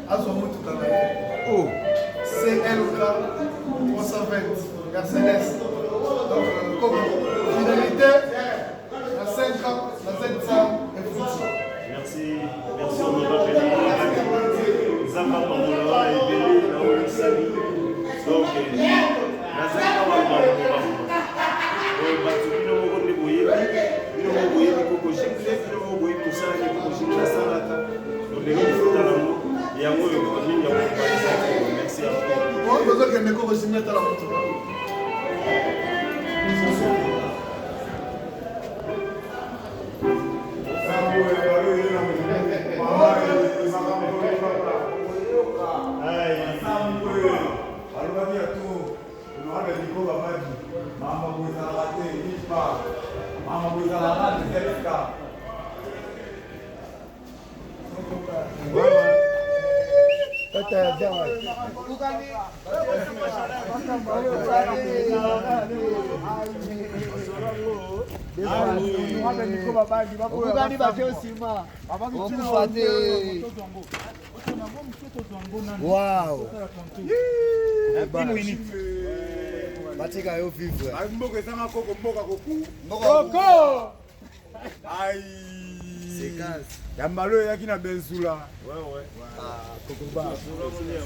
Oh. CLK 320 Mercedes. Donc, comme fidélité, la 5 ans, la Z100 et fonction. Merci honorable Zamba Mamola et Bélé, Naomi Sali. Donc, la Z100 va Wow. Batika yo vivre. Coco. Aïe. C'est gaz. Yambalo yaki na benzula. Ouais. Ah, Coco Bar.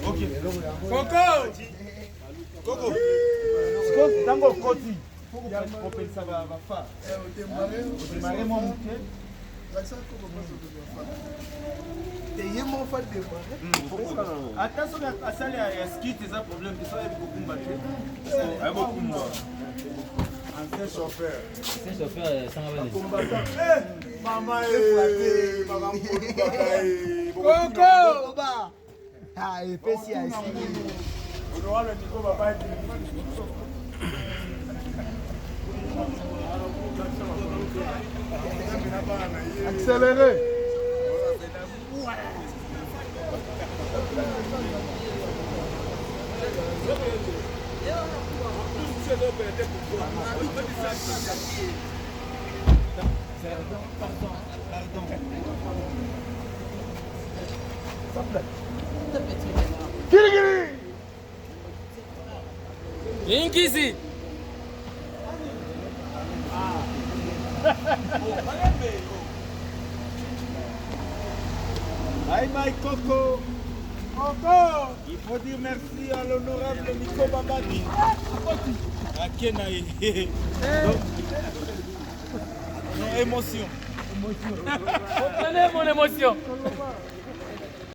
Ok. Coco. Coco. Coco. Tango Koti. Faut que ça va faire. Démarrer mon bouquet. Attention à ça, il y a ski, c'est un problème. Ça, il y a beaucoup de batterie. Il y a beaucoup de Ancien chauffeur. Ancien chauffeur, ça va aller. Maman, Coco! Ah, il fait si ici. On aura le Nico Baba. Accélérez. Inkisi. Aïe, my Coco. Coco. Il faut dire merci à l'honorable Nico Babadi. À Kenaï. Donc, émotion. Comprenez mon émotion.